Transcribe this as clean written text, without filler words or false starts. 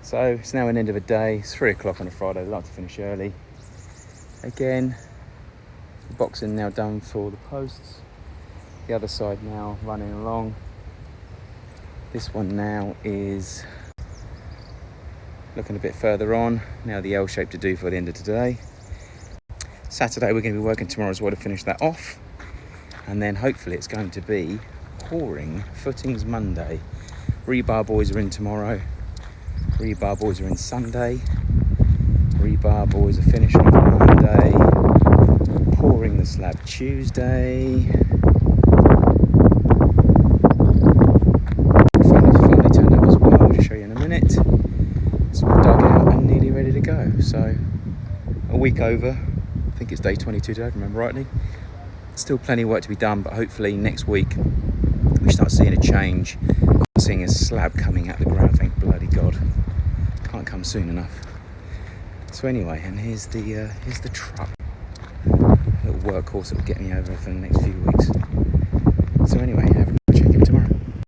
So it's now an end of a day. It's 3 o'clock on a Friday. I like to finish early. Again, the boxing now done for the posts. The other side now running along. This one now is looking a bit further on. Now the L shape to do for the end of today. Saturday we're going to be working tomorrow as well to finish that off. And then hopefully it's going to be pouring footings Monday. Rebar boys are in tomorrow. Rebar boys are in Sunday. Rebar boys are finishing on Monday. Pouring the slab Tuesday. Finally turned up as well. I'll just show you in a minute. So we're dug out and nearly ready to go. So a week over. I think it's day 22 today, if I remember rightly. Still plenty of work to be done, but hopefully next week we start seeing a change. Seeing a slab coming out the ground. Thank bloody God. Can't come soon enough. So anyway, and here's the truck. A little workhorse that will get me over for the next few weeks.